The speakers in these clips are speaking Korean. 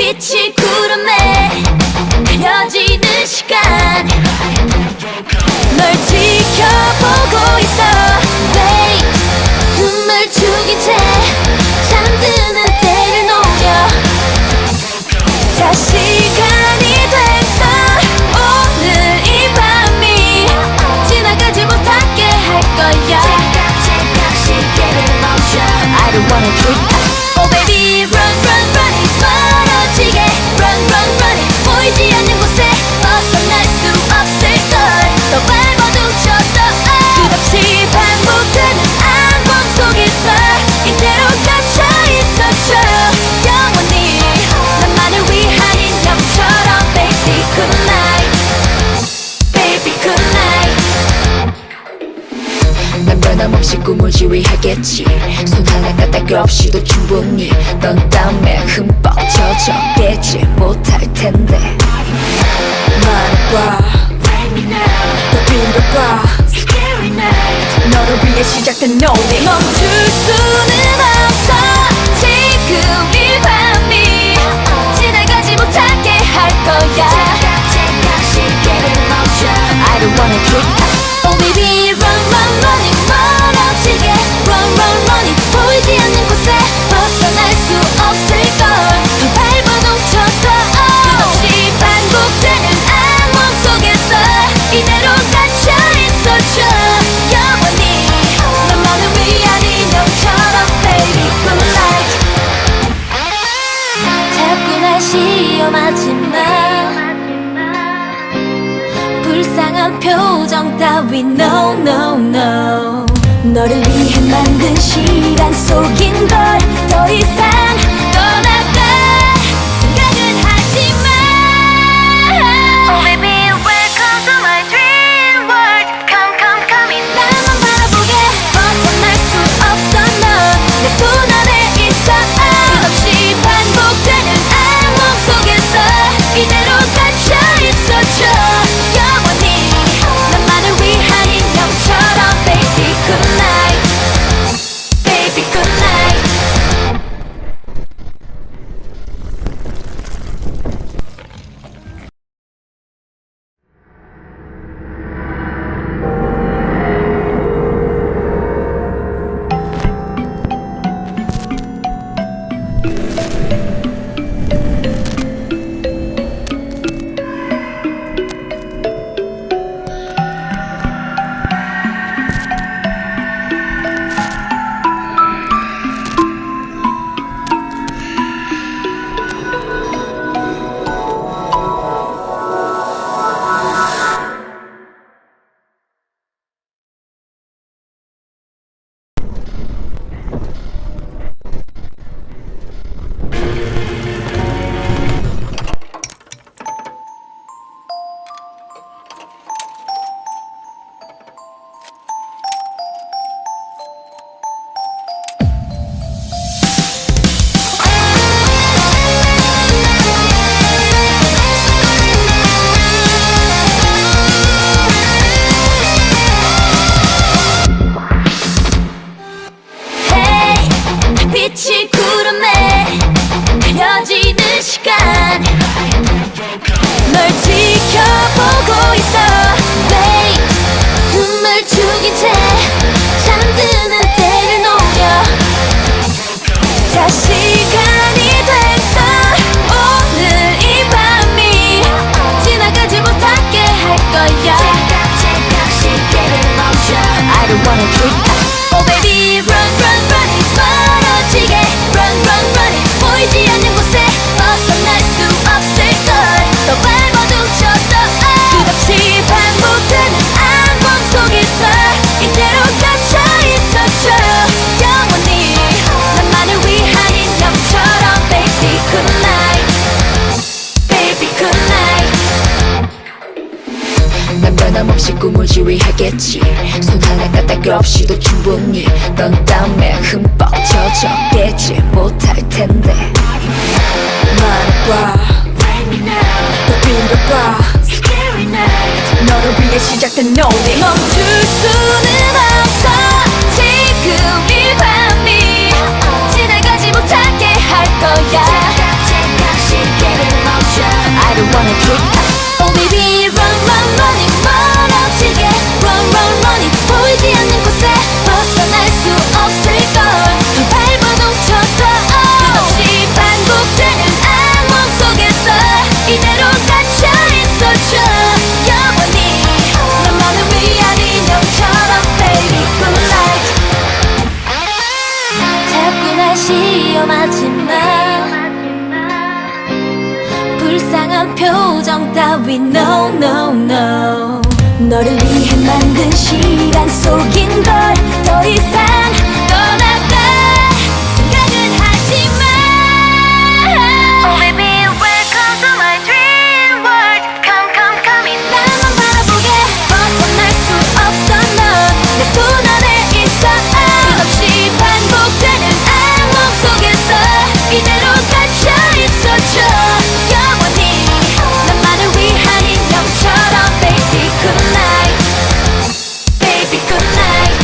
빛이 구름에 그려지는 시간 널 지켜보고 있어 babe 숨을 죽인 채 잠드는 때를 노려 자 시간이 됐어 오늘 이 밤이 지나가지 못하게 할 거야 시계를 멈춰 I don't wanna drink Oh baby run run run it 멀어지게 run run run it 보이지 않는 곳에 벗어날 수 없을걸 더 밟아도 쳤어 끝없이 반복되는 악몽 속에서 이대로 갇혀있었죠 영원히 나만을 위한 인형처럼 baby good night baby good night 난 변함없이 꿈을 지휘하겠지 손 하나 까딱 없이도 충분히 넌 땀에 흠뻑 젖어 깨지 못할 텐데 말해봐 더 빌어봐 너를 위해 시작된 노래 멈출 수는 없어 지금 이 밤이 지나가지 못하게 할 거야 I don't wanna drink Oh baby run run run it 멀어지게 run run run it 보이지 않는 곳에 벗어날 수 없을걸 더 밟아도 쳤어 끝없이 반복되는 악몽 속에서 이대로 갇혀있었죠 영원히 너만을 위한 인형처럼 baby good night 자꾸 날 시험하지 마 불쌍한 표정 따위 no no no 너를 위해 만든 시간 속인 걸 더 이상 떠나갈 생각은 하지 마 Oh baby welcome to my dream world Come come come in 나만 바라보게 벗어날 수 없어 넌 내 손 안에 있어 끝없이 반복되는 악몽 속에서 이대로 갇혀있었죠 영원히 나만을 위한 인형처럼 baby good night baby good night 빛이 구름에 그려지는 시간 널 지켜보고 있어 babe 숨을 죽인 채 잠드는 때를 노려 자 시간이 됐어 오늘 이 밤이 지나가지 못하게 할 거야 시계를 멈춰 I don't wanna drink Oh baby run run run it 멀어지게 run run run it 보이지 않는 곳에 벗어날 수 없을걸 더 밟아도 쳤어 끝없이 반복되는 악몽 속에서 이대로 갇혀있었죠 영원히 나만을 위한 인형처럼 baby good night baby good night 난 변함없이 꿈을 지휘하겠지 손 하나 까딱 없이도 충분히 넌 땀에 흠뻑 젖어 깨지 못할 텐데 말해봐 더 빌어봐 너를 위해 시작된 노래 멈출 수는 없어 지금 이 밤이 지나가지 못하게 할 거야 불쌍한 표정 따위 no no no 너를 위해 만든 시간 속인 걸 더 이상 떠나가 생각은 하지마 Oh baby welcome to my dream world Come come come in 나만 바라보게 벗어날 수 없어 넌 내 손 안에 있어 끝없이 반복되는 악몽 속에서 이대로 갇혀 있어줘 영원히 나만을 위한 인형처럼 Baby good night Baby good night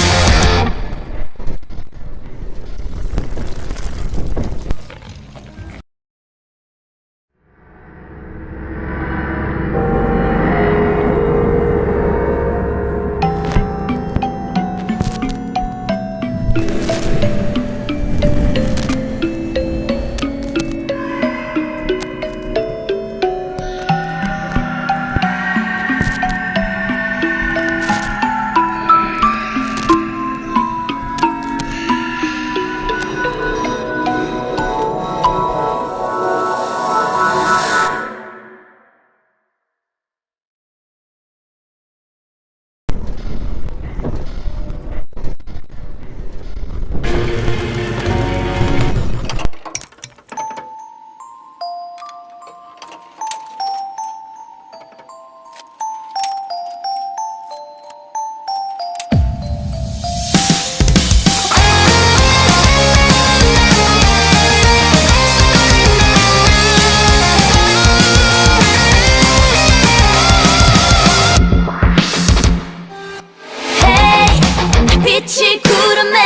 빛이 구름에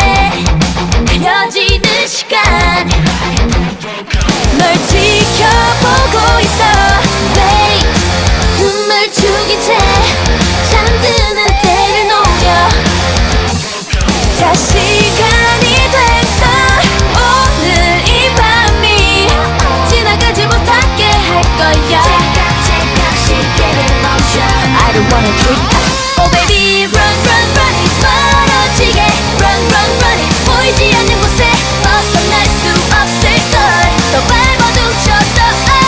가려지는 시간 널 지켜보고 있어 Wait 숨을 죽인 채 잠드는 때를 노려 자 시간이 됐어 오늘 이 밤이 지나가지 못하게 할 거야 시계를 멈춰 I don't wanna drink Oh baby run run run it 멀어지게 Run run run it 보이지 않는 곳에 벗어날 수 없을걸 더 밟아도 젖어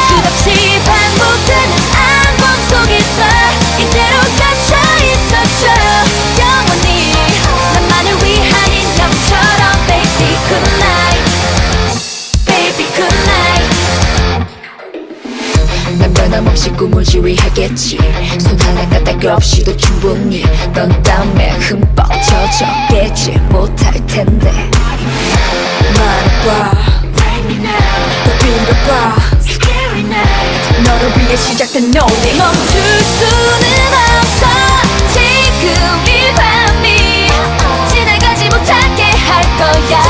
끝없이 반복되는 악몽 속에서 이대로 갇혀 있어줘 영원히 나만을 위한 인형처럼 Baby good night Baby good night 난 변함없이 꿈을 지휘하겠지 손 하나 까딱 없이도 충분히 넌 땀에 흠뻑 젖어 깨지 못할 텐데 말해봐 더 빌어봐 너를 위해 시작된 노래 멈출 수는 없어 지금 이 밤이 지나가지 못하게 할 거야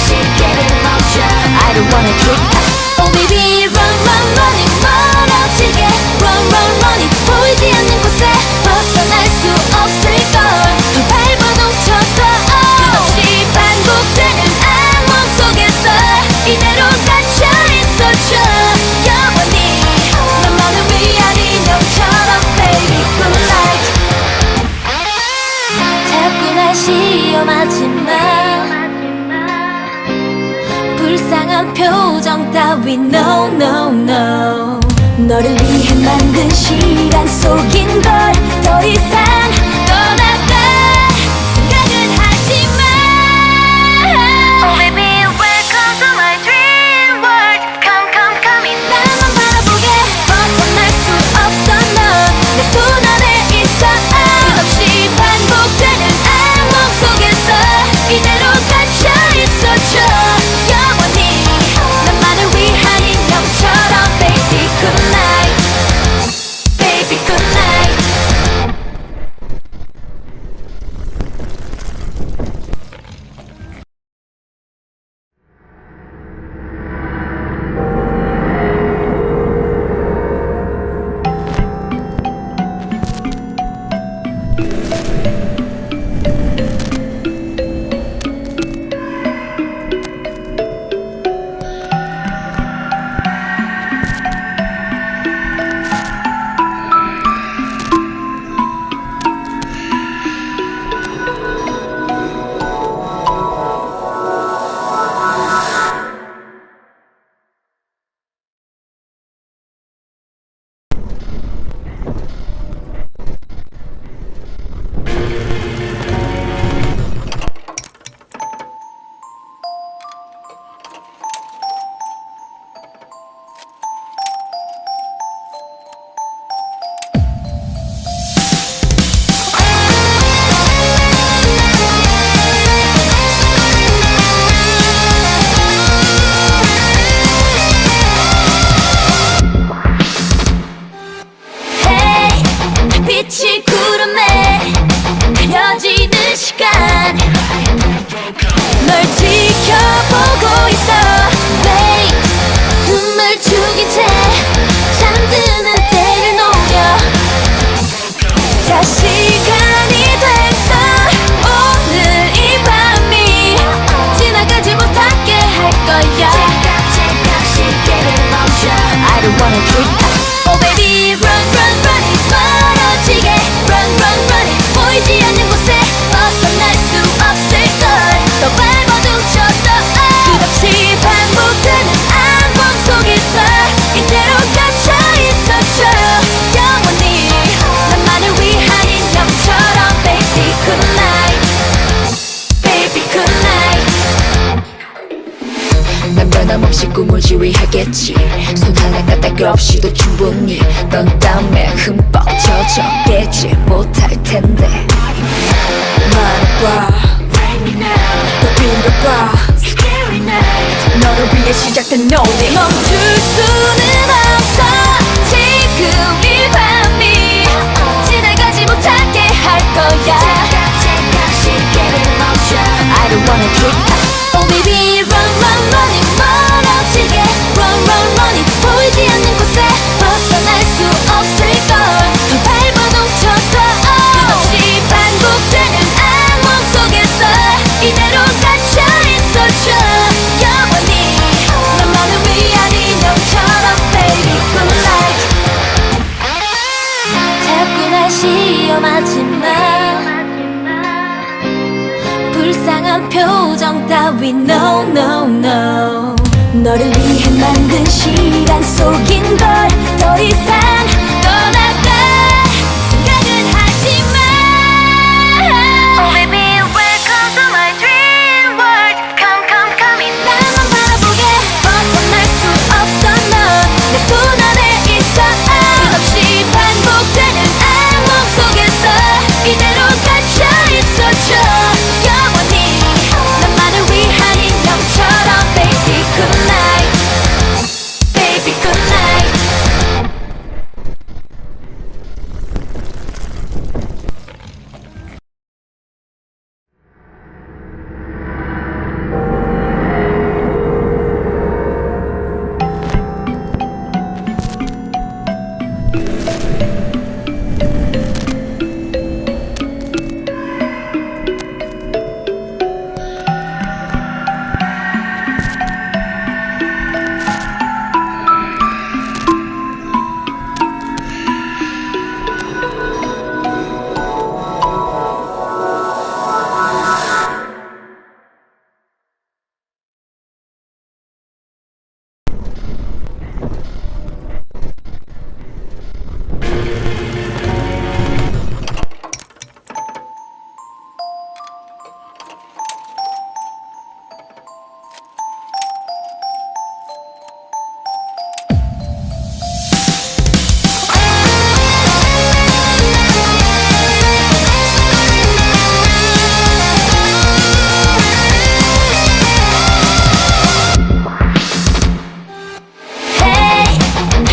시계를 멈춰 I don't wanna drink Oh baby run run run it 멀어지게 Run run run it 보이지 않는 곳에 벗어날 수 없을걸 더 밟아도 젖어 끝없이 반복되는 악몽 속에서 이대로 갇혀 있어줘 영원히 너만을 위한 인형처럼 Baby good night 자꾸 날 시험하지 마 불쌍한 표정 따위 no no no 너를 위해 만든 시간 속인 걸 더 이상 떠나가 생각은 하지마 Oh baby welcome to my dream world Come come come in 나만 바라보게 벗어날 수 없어 넌 내 손 안에 있어 끝없이 반복되는 악몽 속에서 이대로 갇혀 있어줘 영원히 나만을 위한 인형처럼 Baby good night Baby good night I don't wanna trip Oh baby run run run it 멀어지게 Run run run it 보이지 않는 곳에 벗어날 수 없을걸 더 밟아도 쳤어 끝없이 반복되는 악몽 속에서 이대로 갇혀있었죠 영원히 나만을 위한 인형처럼 Baby good night Baby good night 난 변함없이 꿈을 지휘하겠지 손 하나 까딱 없이도 충분히 넌 땀에 흠뻑 젖어 깨지 못할 텐데 말해봐 더 빌어봐 너를 위해 시작된 노래 멈출 수는 없어 지금 이 밤이 지나가지 못하게 할 거야 시계를 멈춰 I don't wanna trip Oh baby run run run it 멀어지게 Run run run it 보이지 않는 곳에 벗어날 수 없을걸 더 밟아도 쳤어 끝없이 반복되는 악몽 속에서 이대로 갇혀있었죠 영원히 나만을 위한 인형처럼 Baby good night 자꾸 날 시험하지 마 불쌍한 표정 따위 no no no 너를 위해 만든 시간 속인 걸 더 이상 떠났다 생각은 하지 마 Oh baby welcome to my dream world Come come come in 나만 바라보게 벗어날 수 없어 너 내 손 안에 있어 끝없이 반복되는 악몽 속에서 이대로 갇혀있었죠 영원히 나만을 위한 인형처럼 Baby good night Baby good night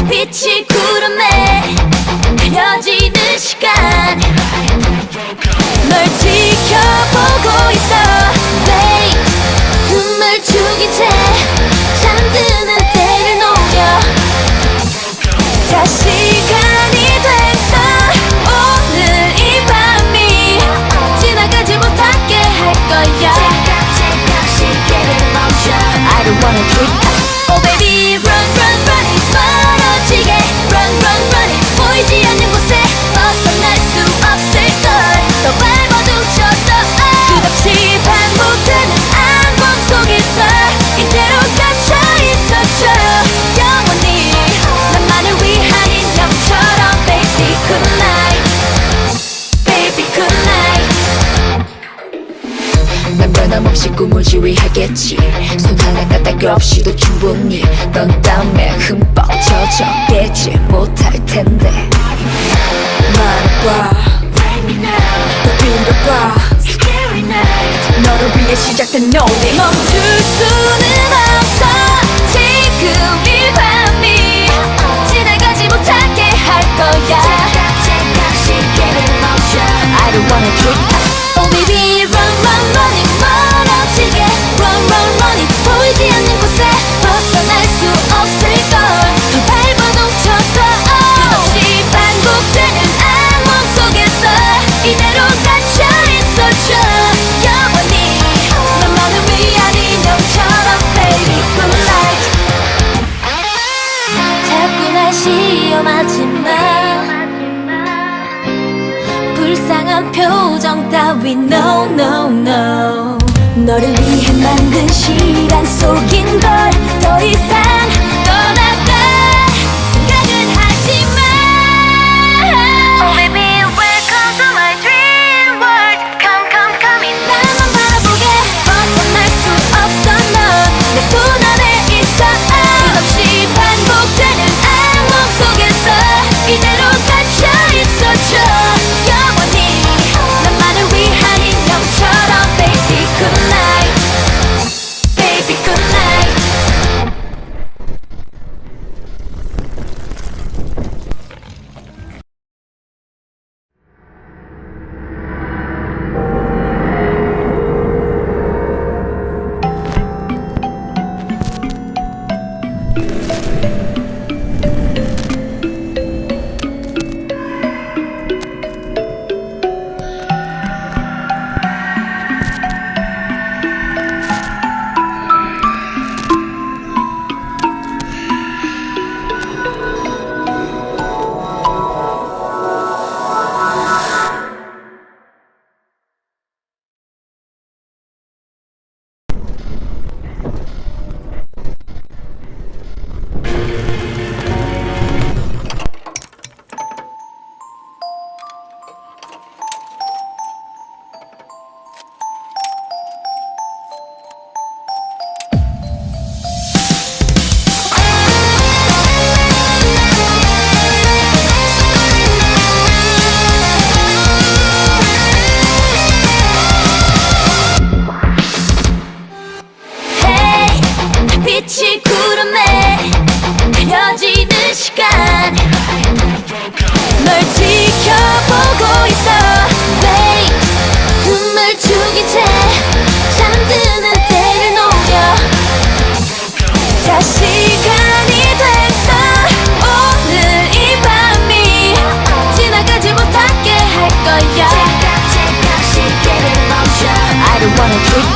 빛이 구름에 가려지는 시간 널 지켜보고 있어 Wait 숨을 죽인 채 잠드는 때를 노려 자 시간이 됐어 오늘 이 밤이 지나가지 못하게 할 거야 시계를 멈춰 I don't wanna trip Oh baby run run run it 멀어지게 Run run run it 보이지 않는 곳에 벗어날 수 없을걸 더 밟아도 쳤어 끝없이 반복되는 악몽 속에서 이대로 갇혀있었죠 영원히 나만을 위한 인형처럼 Baby good night Baby good night 난 변함없이 꿈을 지휘하겠지 손 하나 까딱 없이도 충분히 넌 땀에 흠뻑 젖어 깨지 못할 텐데 말해봐 더 빌어봐 너를 위해 시작된 노래 멈출 수는 없어 지금 이 밤이 지나가지 못하게 할 거야 시계를 멈춰 I don't wanna trip Oh baby run run run it 멀어지게 Run run run it 보이지 않는 곳에 벗어날 수 없을걸 더 밟아도 쳤어 끝없이 반복되는 악몽 속에서 이대로 갇혀있었죠 영원히 나만을 위한 인형처럼 Baby 시험하지마. 불쌍한 표정 따위 no no no. 너를 위해 만든 시간 속인 걸 더 이상 떠나갈 생각은 하지마. Oh baby welcome to my dream world. Come come come in. 나만 바라보게 벗어날 수 없어. 너 내 손 안에 있어. 끝없이 반복되는 악몽 속에서 이대로 갇혀 있어줘. 영원히 나만을 위한 인형처럼. Baby good night. Baby good night. 빛이 구름에 그려지는 시간 널 지켜보고 있어. Wait 숨을 죽인 채 잠드는 때를 노려. 자 시간이 됐어. 오늘 이 밤이 지나가지 못하게 할 거야. 제각 시계를 멈춰. I don't wanna drink.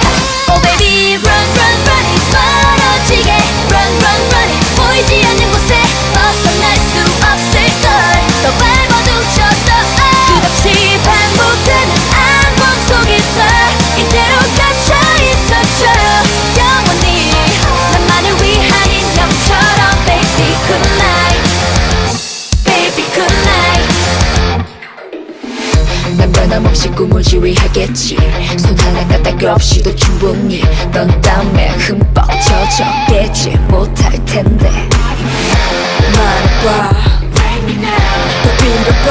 Oh baby run run run it. 멀어지게 run run run it. 보이지 않는 곳에 벗어날 수 없을걸. 더 밟아도 쳤어. 끝없이 반복되는 악몽 속에서 이대로 갇혀 있어줘. 영원히 나만을 위한 인형처럼. Baby good night. Baby good night. 난 변함없이 꿈을 지휘하겠지. 손 하나 까딱 없이도 충분히 넌 땀에 흠뻑 젖어 깨지 못할 텐데. 말해봐 더 빌어봐.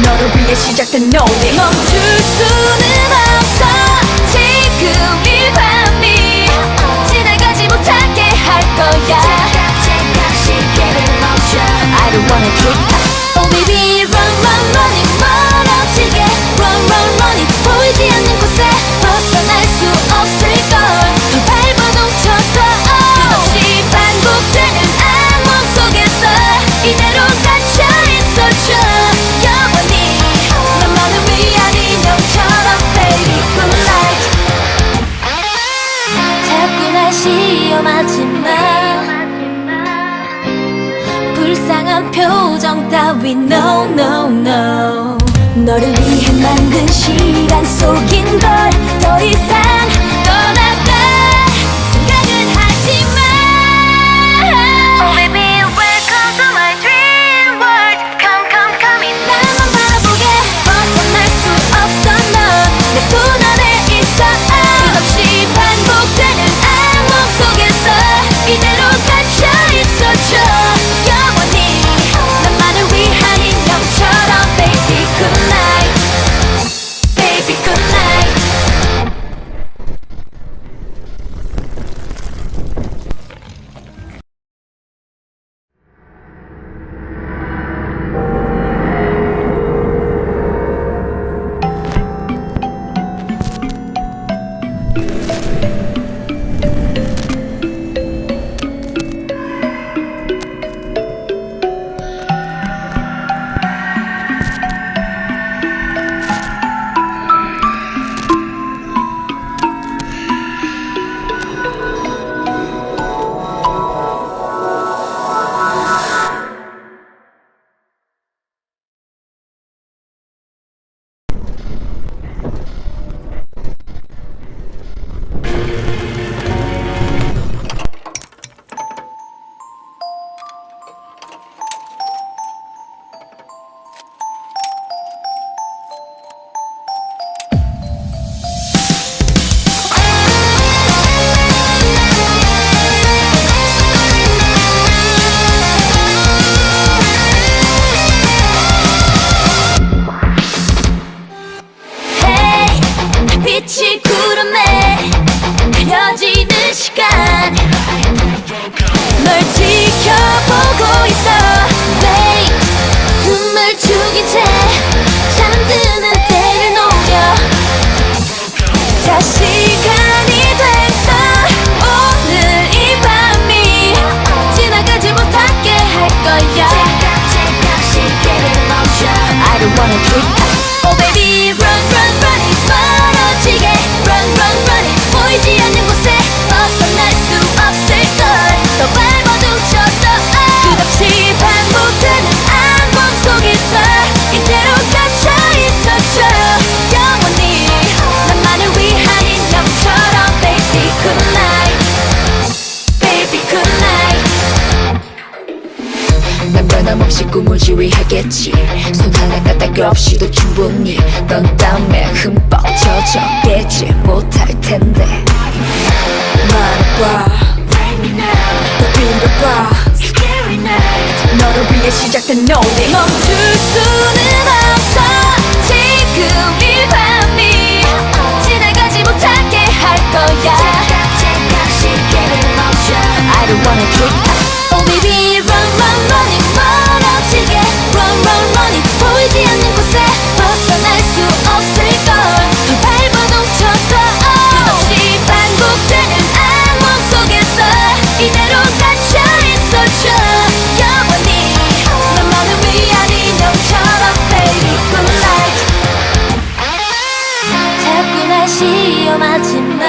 너를 위해 시작된 노래. 멈출 수는 없어. 지금 이 밤이 지나가지 못하게 할 거야. 제각 시계를 멈춰. I don't wanna drink. Oh baby run run run it. 멀어지게 run run run it. 보이지 않는 곳에 벗어날 수 없을걸. 더 밟아도 쳤어. 끝없이 반복되는 악몽 속에서 이대로 갇혀 있어줘. 영원히 나만을 위한 인형처럼. Baby good night. 자꾸 날 시험하지마. 불쌍한 표정 따위 no no no. 너를 위해 만든 시간 속인 걸 더 이상 떠나갈 생각은 하지마. Oh baby welcome to my dream world. Come come come in. 나만 바라보게 벗어날 수 없어. 너 내 손 안에 있어. 끝없이 반복되는 악몽 속에서 이대로 갇혀 있어줘. 영원히 나만을 위한 인형처럼. Baby good night. Baby good night. 변함없이 꿈을 지휘하겠지. 손 하나 까딱 없이도 충분히 넌 땀에 흠뻑 젖었겠지 못할 텐데. 말해봐, 더 빌어봐. 너를 위해 시작된 노래. 멈출 수는 없어 지금 이 밤이 지나가지 못하게 할 거야. I don't wanna drink. Oh baby run run running 멀어지게 run run running 보이지 않는 곳에 벗어날 수 없을걸. 더 밟아 넘쳐도 끝없이 반복되는 악몽 속에서 이대로 갇혀있어줘 영원히. 너만을 위한 인형처럼 baby good night. 자꾸 날 시험하지마.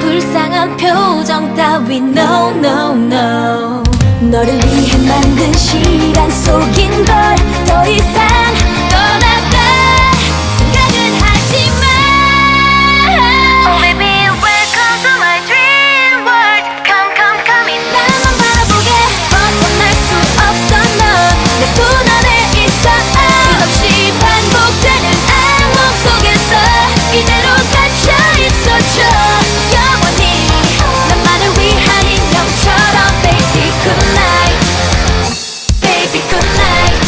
불쌍한 표정 따위 no no no. 너를 위해 만든 시간 속인 걸 더 이상 떠나갈 생각은 하지마. Oh baby welcome to my dream world. Come come come in. 나만 바라보게 벗어날 수 없어 넌 내 손 안에 있어. 끝없이 반복되는 악몽 속에서 이대로 갇혀 있어줘 영원히. 나만을 위한 인형처럼 baby good night. Baby good night.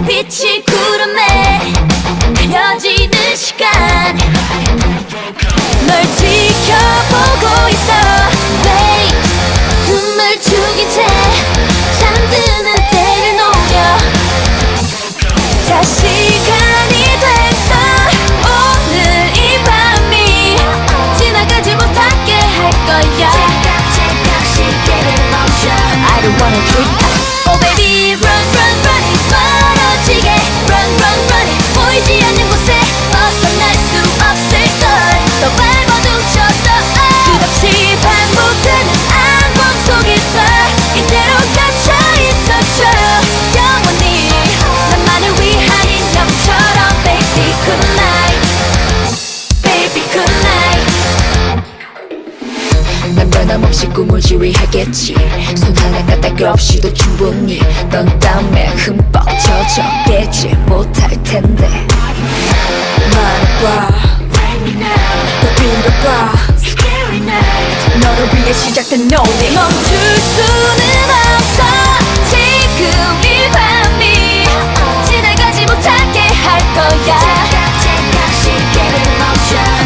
빛이 구름에 그려지는 시간 널 지켜보고 있어. Wait 숨을 죽인 채 잠드는 때를 노려. 자 시간이 됐어. 오늘 이 밤이 지나가지 못하게 할 거야. I don't wanna drink. Oh baby run run running 멀어지게 run run running 보이지 않는 곳에 벗어날 수 없을걸. 더 밟아 둥쳐도 끝없이 반복되는 악몽 속에서 이대로 갇혀 있어줘 영원히. 나만을 위한 인형처럼 baby good night. Baby good night. 난 변함없이 꿈을 지휘하겠지. 손 하나 까딱 없이도 충분히 넌 땀에 흠뻑 젖었겠지 못할 텐데. 말해봐, 더 빌어봐. 너를 위해 시작된 노래. 멈출 수는 없어 지금 이 밤이 지나가지 못하게 할 거야.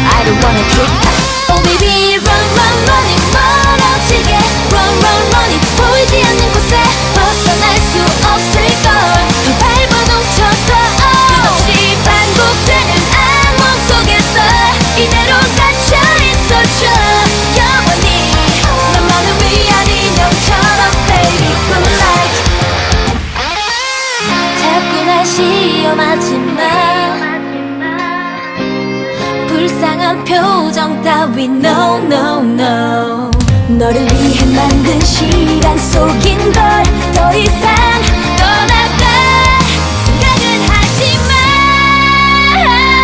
I don't wanna drink. Oh baby run run running 멀어지게 run run running 보이지 않는 곳에 벗어날 수 없을걸. 더 밟아 넘쳐도 끝없이 반복되는 악몽 속에서 이대로 갇혀 있어줘 영원히. 나만을 위한 인형처럼 baby good night. 자꾸 날 시험하지마. 불쌍한 표정 따위 no no no. 너를 위해 만든 시간 속인 걸 더 이상 떠나갈 생각은 하지마.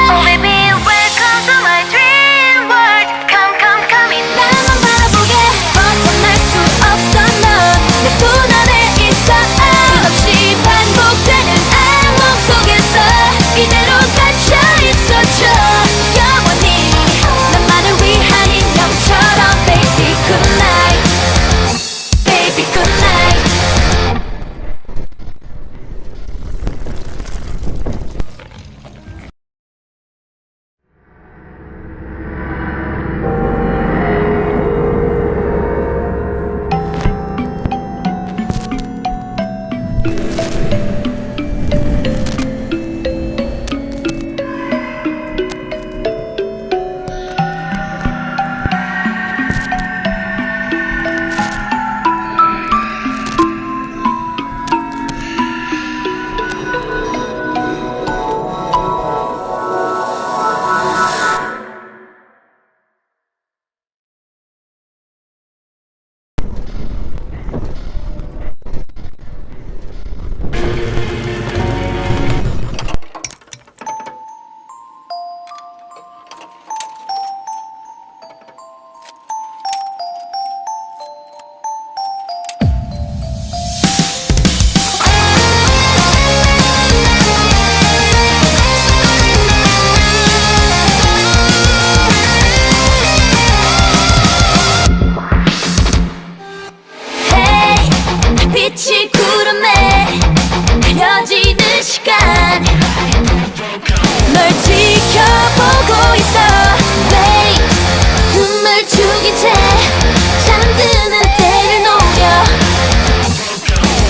Oh baby welcome to my dream world. Come come come in. 나만 바라보게 벗어날 수 없어 넌 내 손 안에 있어. 빛이 구름에 그려지는 시간 널 지켜보고 있어 Wait 숨을 죽인 채 잠드는 때를 노려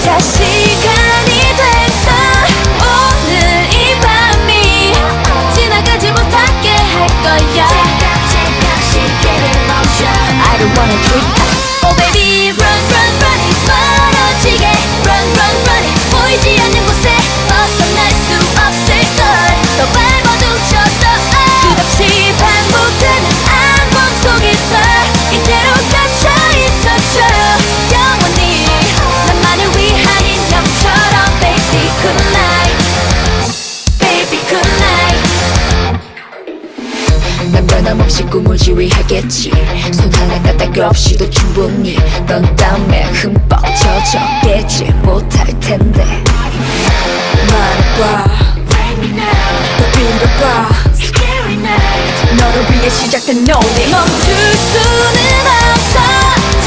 자 시간이 됐어 오늘 이 밤이 지나가지 못하게 할 거야 시계를 멈춰 I don't wanna drink Oh baby run run run it 멀어지게 Run run run it 보이지 않는 곳에 벗어날 수 없을걸 더 밟아도 젖어 끝없이 반복되는 악몽 속에서 이대로 갇혀있어줘 영원히 나만을 위한 인형처럼 Baby good night Baby good night 난 변함없이 꿈을 지휘하겠지 손 하나 까딱 없이도 충분히 넌 땀에 흠뻑 젖어 깨지 못할 텐데 말해봐 더 빌어봐 너를 위해 시작된 노래 멈출 수는 없어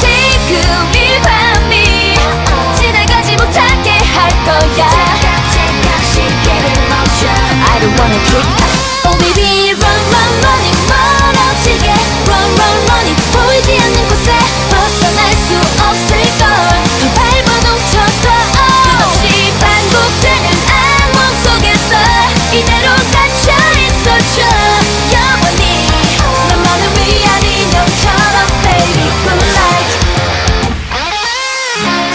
지금 이 밤이 지나가지 못하게 할 거야 시계를 멈춰 I don't wanna drink Oh baby run run run it 멀어지게 Run run run it 보이지 않는 곳에 벗어날 수 없을걸 더 밟아도 젖어 끝없이 반복되는 악몽 속에서 이대로 갇혀있어줘 영원히 나만을 위한 인형처럼 Baby good night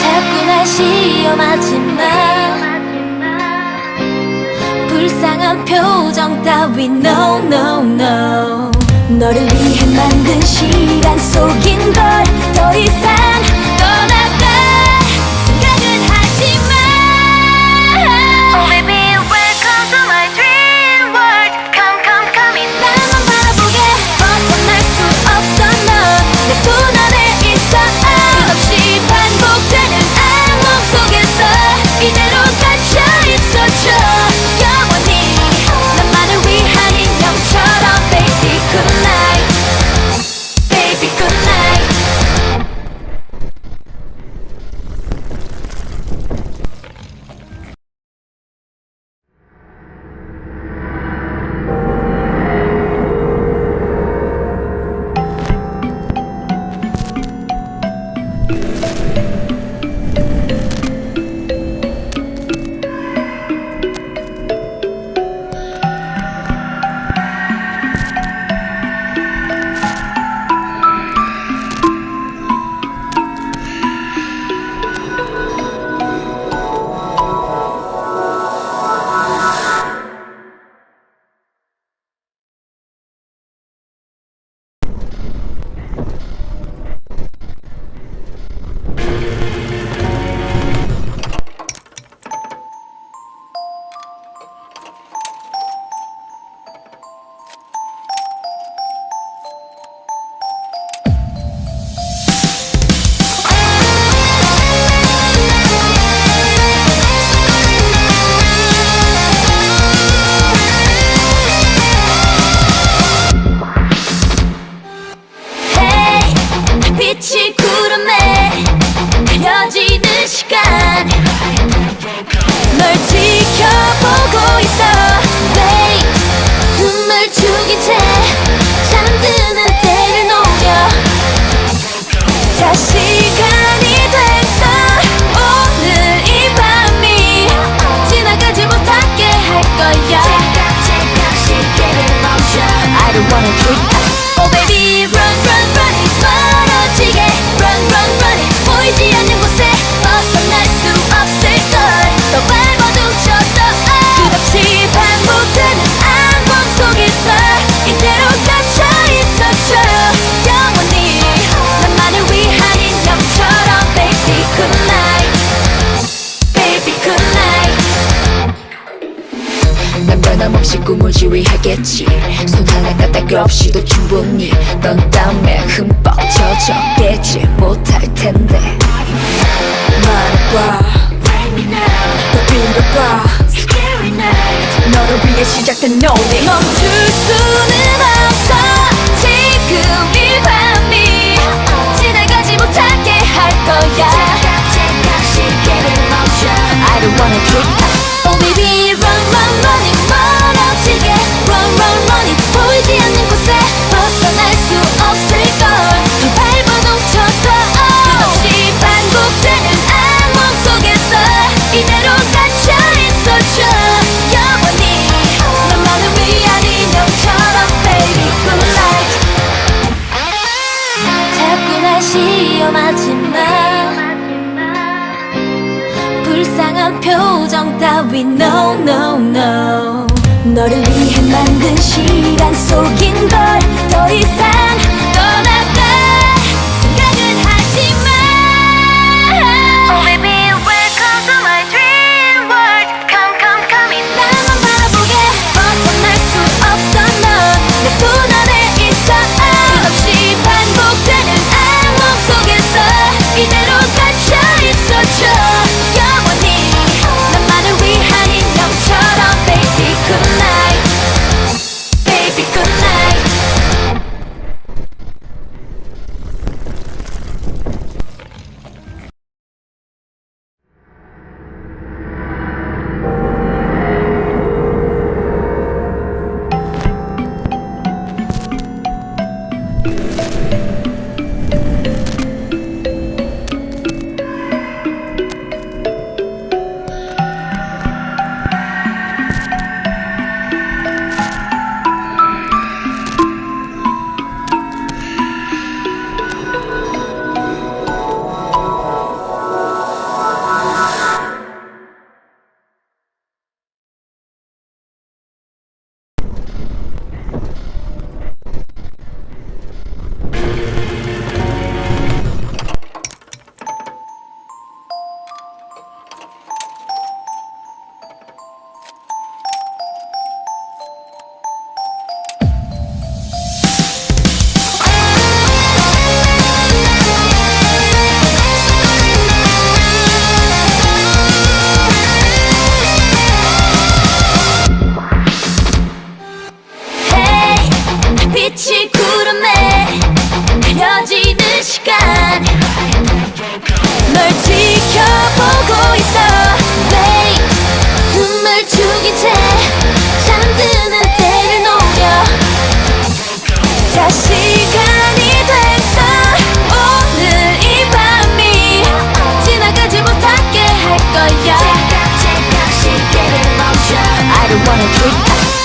자꾸 날 시험하지마 불쌍한 표정 따위 No no no 너를 위해 만든 시간 속인 걸 더 이상 떠나갈 생각은 하지마 Oh baby welcome to my dream world Come come come in 나만 바라보게 벗어날 수 없어 너 내 손 안에 있어 끝없이 반복되는 악몽 속에서 이대로 갇혀있어줘 영원히 나만을 위한 인형처럼 Baby good night Baby good night 빛이 구름에 그려지는 시간 널 지켜보고 있어 Wait 숨을 죽인 채 잠드는 때를 노려 자 시간이 됐어 오늘 이 밤이 지나가지 못하게 할 거야 시계를 멈춰 I don't wanna drink Oh baby run run run it 멀어지게 Run run run it 보이지 않는 곳에 벗어날 수 없을걸 더 밟아도 젖어 끝없이 반복되는 악몽 속에서 이대로 갇혀있어줘 영원히 나만을 위한 인형처럼 Baby good night Baby good night 난 변함없이 꿈을 지휘하겠지 손 하나 까딱 없이도 충분히 넌 땀에 흠뻑 젖어 깨지 못할 텐데 말해봐 더 빌어봐 너를 위해 시작된 노래 멈출 수는 없어 지금 이 밤이 지나가지 못하게 할 거야 시계를 시험하지마 불쌍한 표정 따위 no no no 너를 위해 만든 시간 속인 걸 더 이상 떠나갈 생각은 하지마 Oh baby welcome to my dream world Come come come in 나만 바라보게 벗어날 수 없어 넌 내 손 안에 있어 끝없이 반복되는 악몽 속에서 이대로 갇혀 있어줘 영원히 나만을 위한 인형처럼 Baby good night Baby good night 빛이 구름에 그려지는 시간 널 지켜보고 있어 Wait 숨을 죽인 채 잠드는 때를 노려 자 시간이 됐어 오늘 이 밤이 지나가지 못하게 할 거야 시계를 멈춰 I don't wanna drink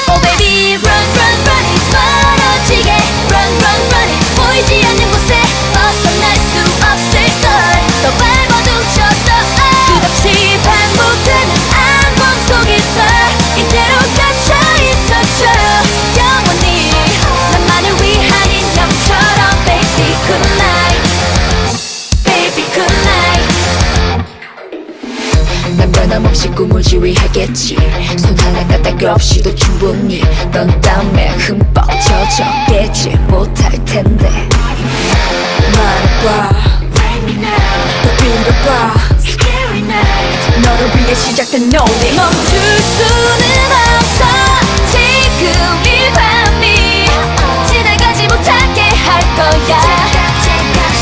Oh baby run run run it 멀어지게 Run run run it 보이지 않는 곳에 벗어날 수 없을걸 더 밟아도 쳤어 끝없이 반복되는 악몽 속에서 이대로 갇혀 있어줘 영원히 나만을 위한 인형처럼 Baby good night Baby good night 난 변함없이 꿈을 지휘하겠지 손 하나 까딱 없이도 충분히 넌 땀에 흠뻑 젖어 깨지 못할 텐데 말해봐 더 빌어봐 너를 위해 시작된 노래 멈출 수는 없어 지금 이 밤이 지나가지 못하게 할 거야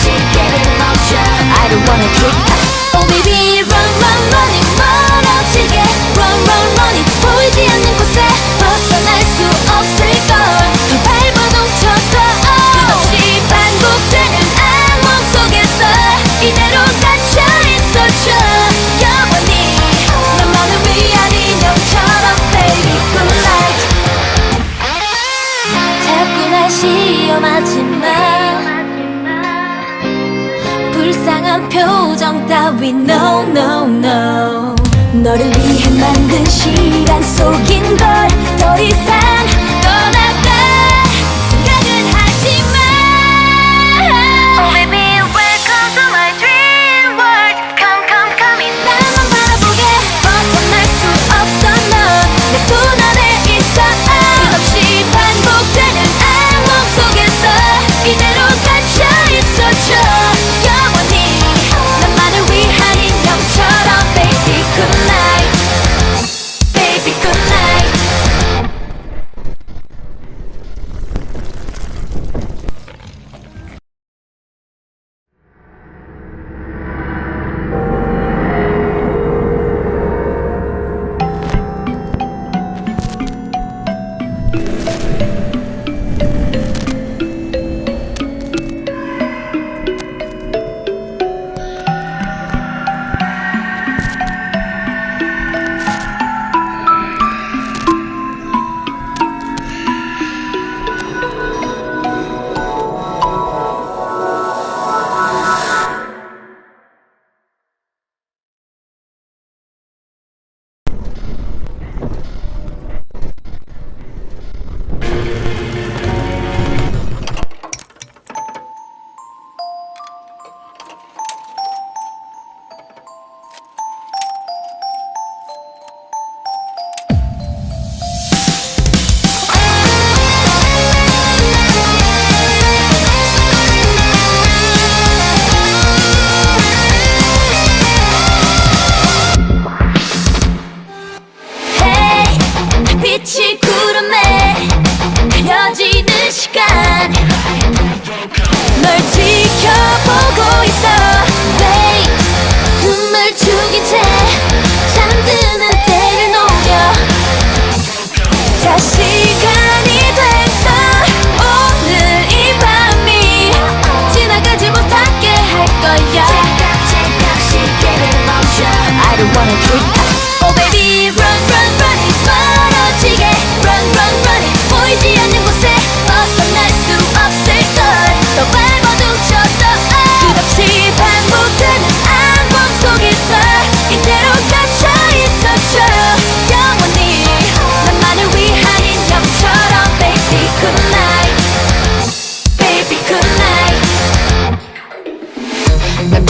시계를 멈춰 I don't wanna drink Oh baby run run run it 멀어지게 Run run run it 보이지 않는 곳에 벗어날 수 없을걸 더 밟아도 쳤어 끝없이 반복되는 악몽 속에서 이대로 갇혀 있어줘 영원히 나만을 위한 인형처럼 Baby good night 자꾸 날 시험하지마 불쌍한 표정 따위 no no no 너를 위해 만든 시간 속인 걸 더 이상 떠나갈 생각은 하지마 Oh baby welcome to my dream world Come come come in 나만 바라보게 벗어날 수 없어 넌 내 손 안에 있어 끝없이 반복되는 악몽 속에서 이대로 갇혀 있어줘 영원히 나만을 위한 인형처럼 Baby good night Baby good night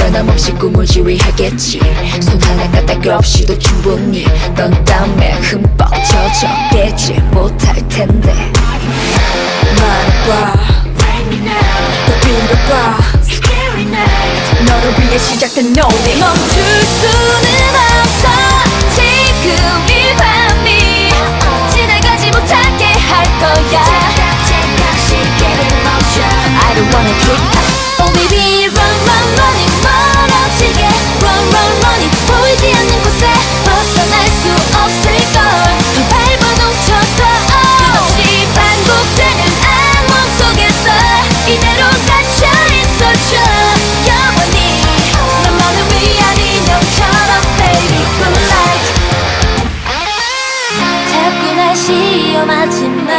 변함없이 꿈을 지휘하겠지. 손 하나 까딱 없이도 충분히 넌 땀에 흠뻑 젖어 깨지 못할 텐데. 말해봐 더 빌어봐 너를 위해 시작된 노래. 멈출 수는 없어 지금 이 밤이 지나가지 못하게 할 거야. I don't wanna drink. Oh baby run run running 멀어지게 run run running 보이지 않는 곳에 벗어날 수 없을걸. 더 밟아 놓쳐도 끝없이 반복되는 악몽 속에서 이대로 갇혀 있어줘 영원히. 너만을 위한 인형처럼 baby good night. 자꾸 날 시험하지 마.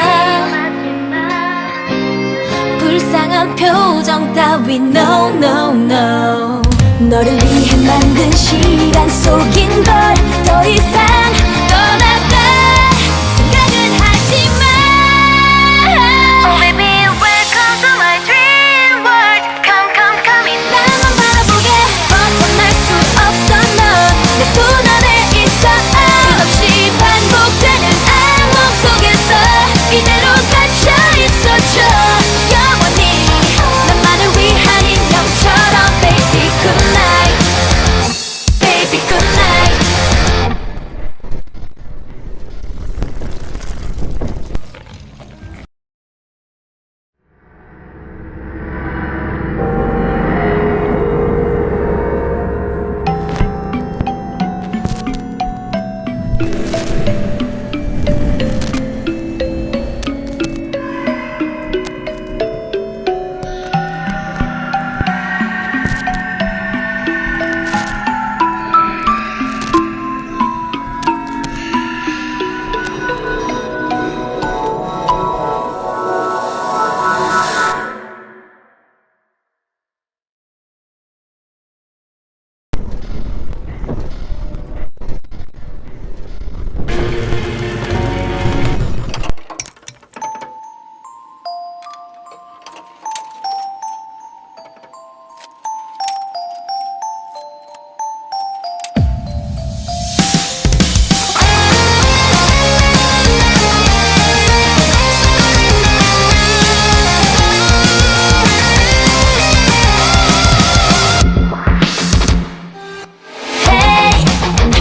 불쌍한 표정 따위 no no no. 너를 위해 만든 시간 속인 걸 더 이상 떠나갈 생각은 하지 마. Oh baby welcome to my dream world. Come come come in. 나만 바라보게 벗어날 수 없어 넌 내 손 안에 있어. 끝없이 반복되는 악몽 속에서 이대로 갇혀 있어줘 영원히. 나만을 위한 인형처럼 baby good night baby good night.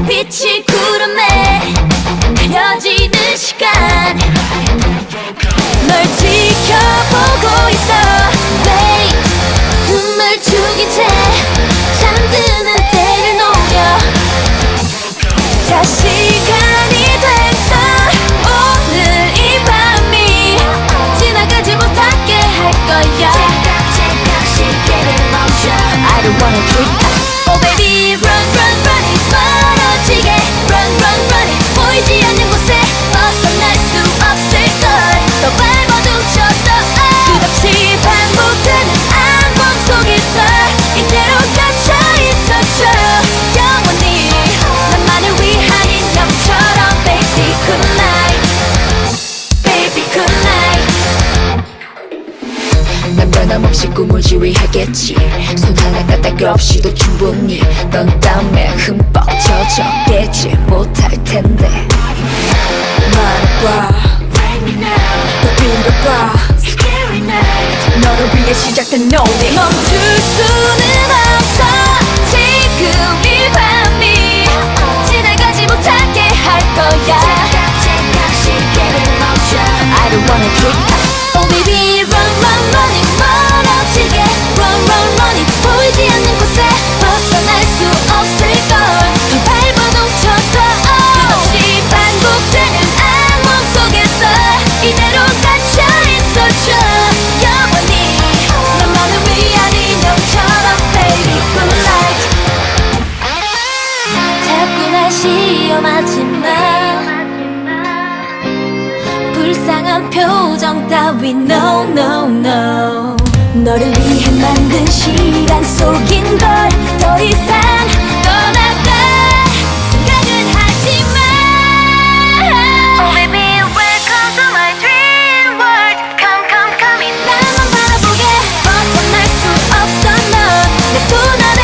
빛이 구름에 가려지는 시간 널 지켜보고 있어 babe. 숨을 죽인 채 잠드는 때를 노려 자 시간이 됐어. 오늘 이 밤이 지나가지 못하게 할 거야. I don't wanna drink. Oh baby run run running 멀어지게 run run running 보이지 않는 곳에 벗어날 수 없을걸. 더 밟아 놓쳐도 끝없이 반복되는 악몽 속에서 이대로 갇혀 있어줘 영원히. 나만을 위한 인형처럼 baby good night baby good night. 난 변함없이 꿈을 지휘하겠지. 손 하나 까딱 없이도 충분히 넌 땀에 흠뻑 젖어 깨지 못할 텐데. 말해봐 더 빌어봐 너를 위해 시작된 노래. 멈출 수는 없어 지금 이 밤이 지나가지 못하게 할 거야. I don't wanna drink. Oh baby run run running 멀어지게 run run running 보이지 않는 곳에 벗어날 수 없을걸. 더 밟아 놓쳐도 끝없이 반복되는 악몽 속에서 이대로 갇혀 있어줘 영원히. 너만을 위한 인형처럼 baby good night. 자꾸 날 시험하지 마. 불쌍한 표정 따위 no no no. 너를 위해 만든 시간 속인 걸 더 이상 떠나갈 생각은 하지 마. Oh baby welcome to my dream world. Come come come in. 나만 바라보게 벗어날 수 없어 넌 내 손 안에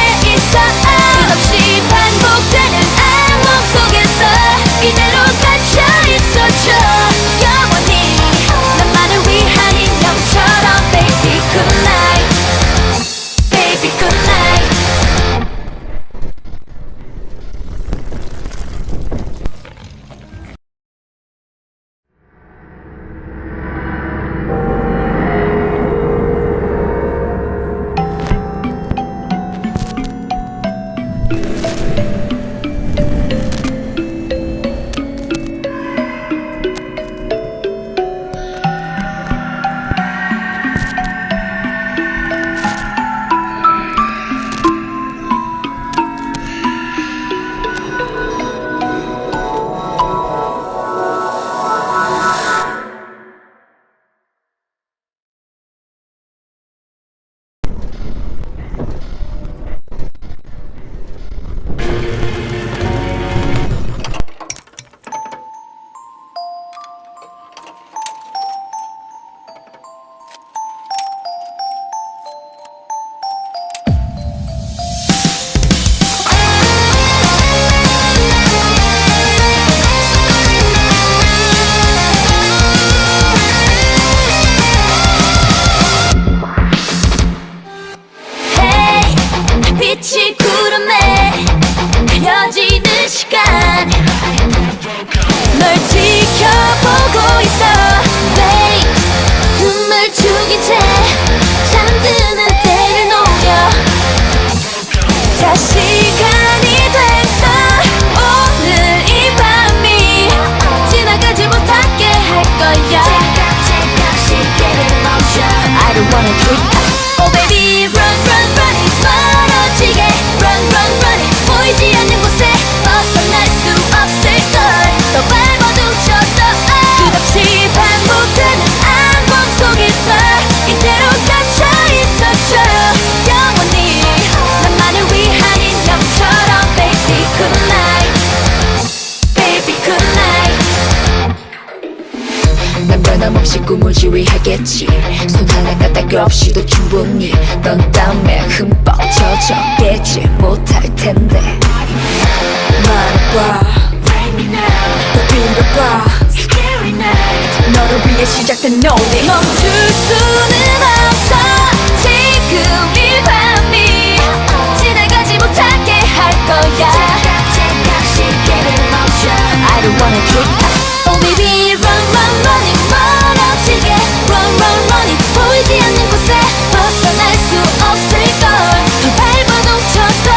자 시간이 됐어 오늘 이 밤이 지나가지 못하게 할 거야 시계를 멈춰 I don't wanna drink Oh baby run run run it 멀어지게 run run run it 보이지 않는 곳에 벗어날 수 없을걸 더 밟아도 쳤어 끝없이 반복되는 악몽 속에서 이대로 갇혀있었죠 영원히 나만을 위한 인형처럼 Baby good night Baby good night 난 변함없이 꿈을 지휘하겠지 손 하나 까딱 없이도 충분히 넌 땀에 흠뻑 젖어 깨지 못할 텐데 말해봐 더 빌어봐 너를 위해 시작된 노래 멈출 수는 없어 지금 이 밤이 지나가지 못하게 할 거야 시계를 멈춰 I don't wanna drink Oh baby run run run it 멀어지게 run run run it 보이지 않는 곳에 벗어날 수 없을걸 더 밟아도 쳤어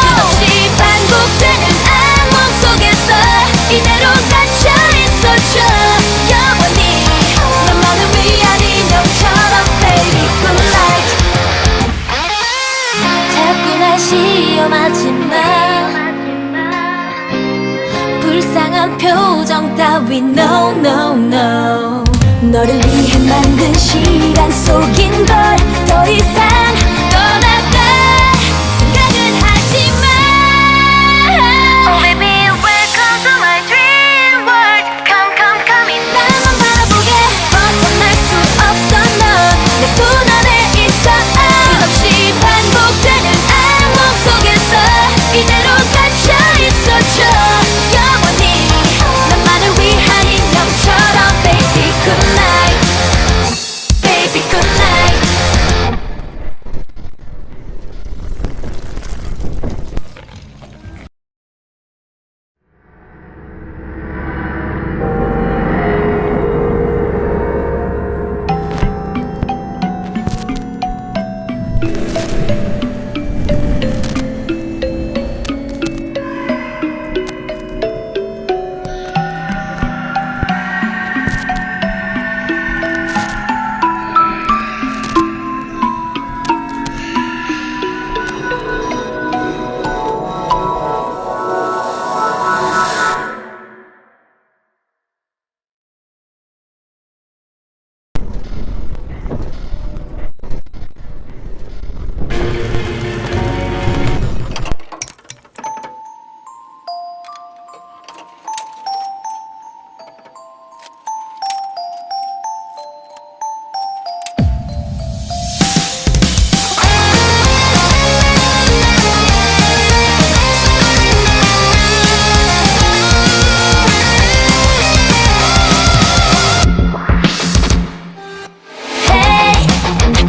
끝없이 반복되는 악몽 속에서 이대로 갇혀있었죠 영원히 너만을 위한 인형처럼 Baby good night 자꾸 날 시험하지마 불쌍한 표정 따위 no no no 너를 위해 만든 시간 속인 걸 더 이상 떠나갈 생각은 하지마 Oh baby welcome to my dream world Come come come in 나만 바라보게 벗어날 수 없어 넌내 손 안에 있어 끝없이 반복되는 악몽 속에서 이대로 갇혀있었죠 영원히 나만을 위한 인형처럼 Baby good night Baby good night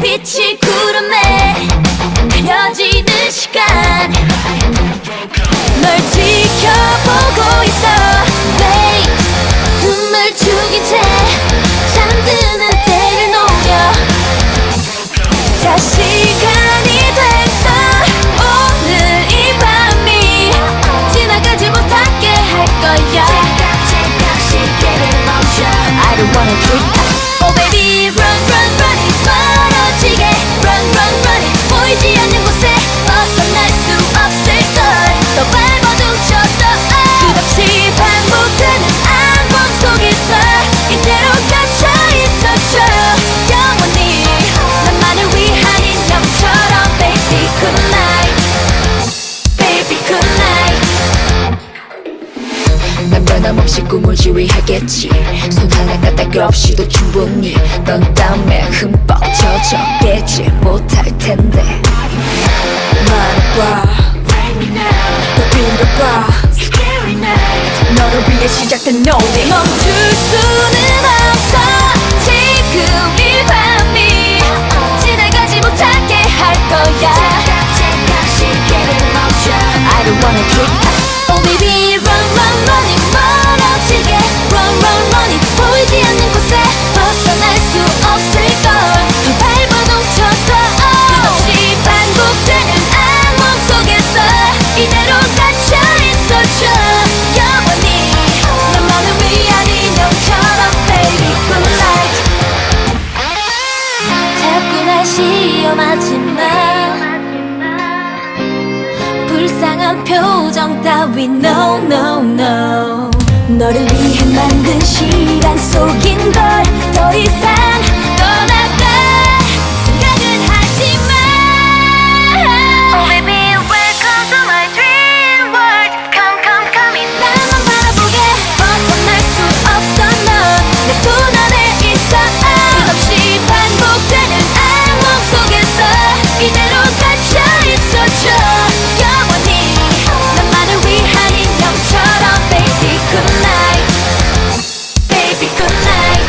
빛이 구름에 그려지는 시간 널 지켜보고 있어 Wait 숨을 죽인 채 잠드는 때를 노려 자 시간이 됐어 오늘 이 밤이 지나가지 못하게 할 거야 시계를 멈춰 I don't wanna drink Oh baby run run run it 멀어지게 run run run it 보이지 않는 곳에 벗어날 수 없을걸 더 밟아도 쳤어 끝없이 반복되는 악몽 속에서 이대로 갇혀있었죠 영원히 나만을 위한 인형처럼 Baby good night Baby good night 난 변함없이 꿈을 지휘하겠지 손 하나 까딱 없이도 충분히 넌 땀에 흠뻑 젖어 깨지 못할 텐데 말해봐 더 빌어봐 너를 위해 시작된 노래 멈출 수는 없어 지금 이 밤이 지나가지 못하게 할 거야 시계를 멈춰 I don't wanna drink Oh baby run run run it 멀어지게 run run run it 보이지 않는 곳에 벗어날 수 없을걸 더 밟아도 쳤어 끝없이 반복되는 악몽 속에서 불쌍한 표정 따위 no no no 너를 위해 만든 시간 속인 걸 더 이상 떠나갈 생각은 하지마 Oh baby welcome to my dream world Come come come in 나만 바라보게 벗어날 수 없어 넌 내 손 안에 있어 끝없이 반복되는 악몽 속에서 이대로 갇혀 있어줘 영원히 나만을 위한 인형처럼 Baby good night Baby good night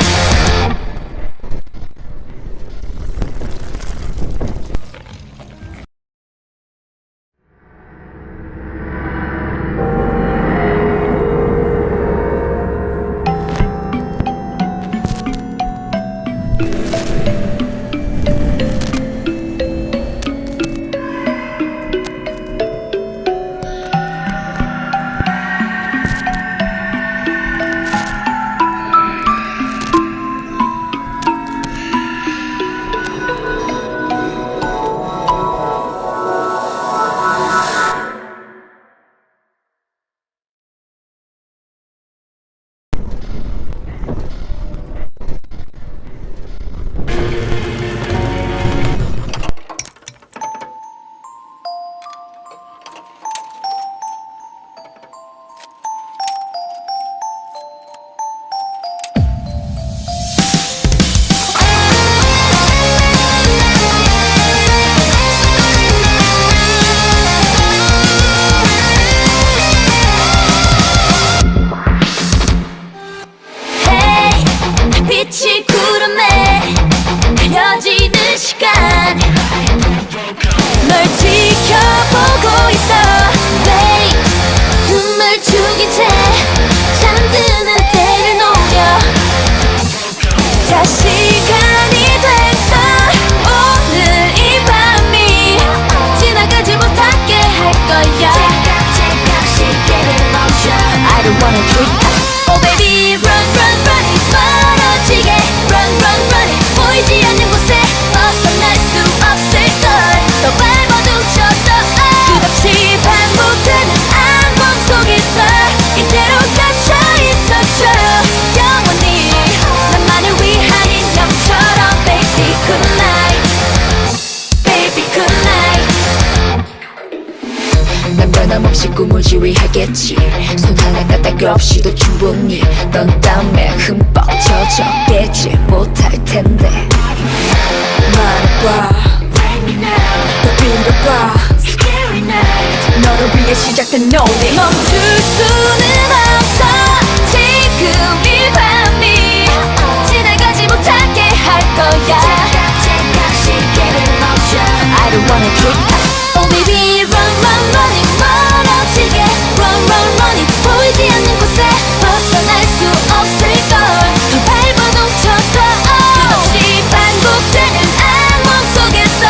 빛이 구름에 가려지는 시간 널 지켜보고 있어 Wait 숨을 죽인 채 잠드는 때를 노려 자 시간이 됐어 오늘 이 밤이 지나가지 못하게 할 거야 시계를 멈춰 I don't wanna drink Oh baby run run run it 멀어지게 Run run run it 보이지 않는 곳에 벗어날 수 없을걸 더 밟아도 젖어 끝없이 반복되는 악몽 속에서 이대로 갇혀 있어줘 영원히 나만을 위한 인형처럼 Baby good night Baby good night 난 변함없이 꿈을 지휘하겠지 손 하나 까딱 없이도 충분히 넌 땀에 흠뻑 젖어 깨지 못할 텐데 말해봐 더 빌어봐 너를 위해 시작된 노래 멈출 수는 없어 지금 이 밤이 지나가지 못하게 할 거야 시계를 멈춰 I don't wanna drink Oh baby run run run it 멀어지게 Run run run it 보이지 않는 곳에 벗어날 수 없을걸 더 밟아도 젖어 끝없이 반복되는 악몽 속에서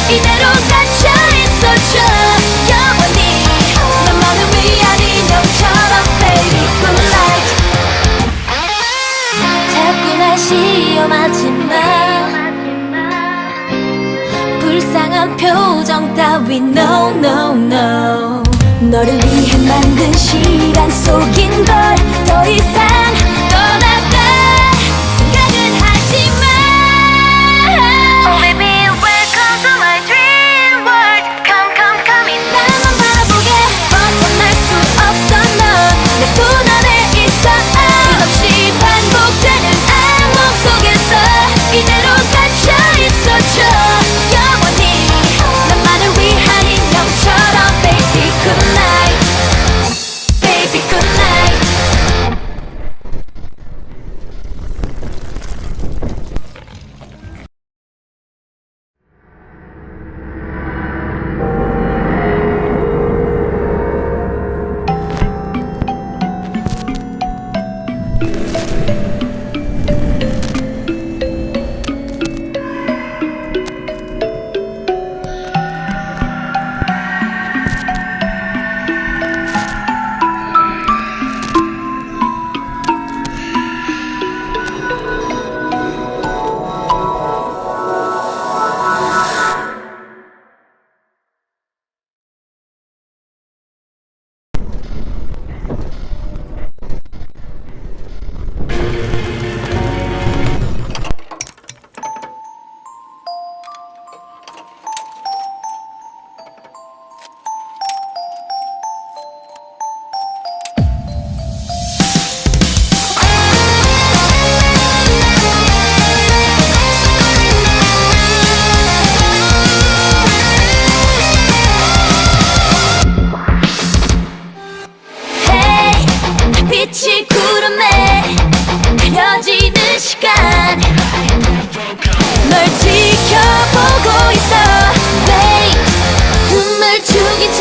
이대로 갇혀 있어줘 영원히 나만을 위한 인형처럼 Baby good night 자꾸 날 시험하지마 불쌍한 표정 따위 no no no 너를 위해 만든 시간 속인 걸 더 이상 떠나갈 생각은 하지마 Oh baby welcome to my dream world Come come come in 나만 바라보게 벗어날 수 없어 넌 내 손 안에 있어 끝없이 반복되는 악몽 속에서 이대로 갇혀 있어줘 영원히 나만을 위한 인형처럼 Baby good night Baby good night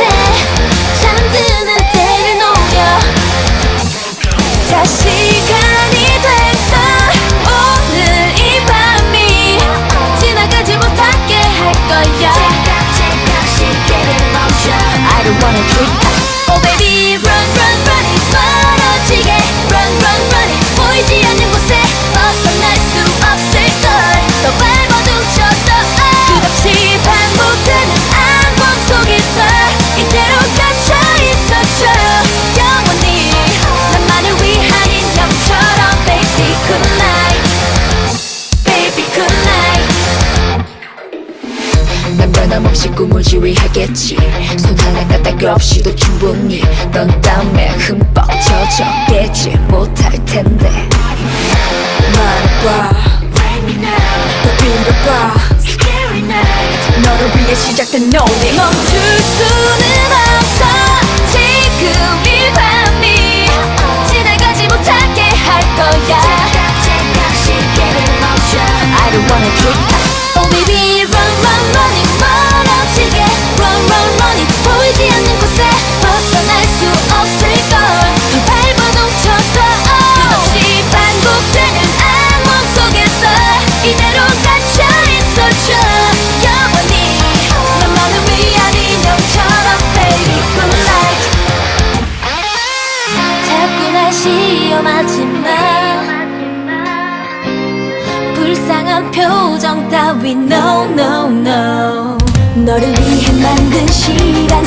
채 잠드는 때를 노려 자 시간이 됐어 오늘 이 밤이 지나가지 못하게 할 거야 시계를 멈춰 I don't wanna drink Oh baby run run run it 멀어지게 run run run it 보이지 않는 곳에 벗어날 수 없을걸 더 밟아도 쳤어 끝없이 반복되는 악몽 속에서 이대로 갇혀있어줘 영원히 나만을 위한 인형처럼 Baby good night Baby good night 난 변함없이 꿈을 지휘하겠지 손 하나 까딱 없이도 충분히 넌 땀에 흠뻑 젖어 깨지 못할 텐데 말해봐 더 빌어봐 너를 위해 시작된 노래 멈출 수는 없어 지금 이 밤이 지나가지 못하게 할 거야 I don't wanna drink Oh baby run run run it 멀어지게 run run run it 보이지 않는 곳에 벗어날 수 없을걸 더 밟아도 쳤어 끝없이 반복되는 악몽 속에서 이대로 갇혀있어줘 영원히 나만을 위한 인형처럼 Baby good night 자꾸 날 시험하지 마 불쌍한 표정 따위 No no no 너를 위해 만든 시간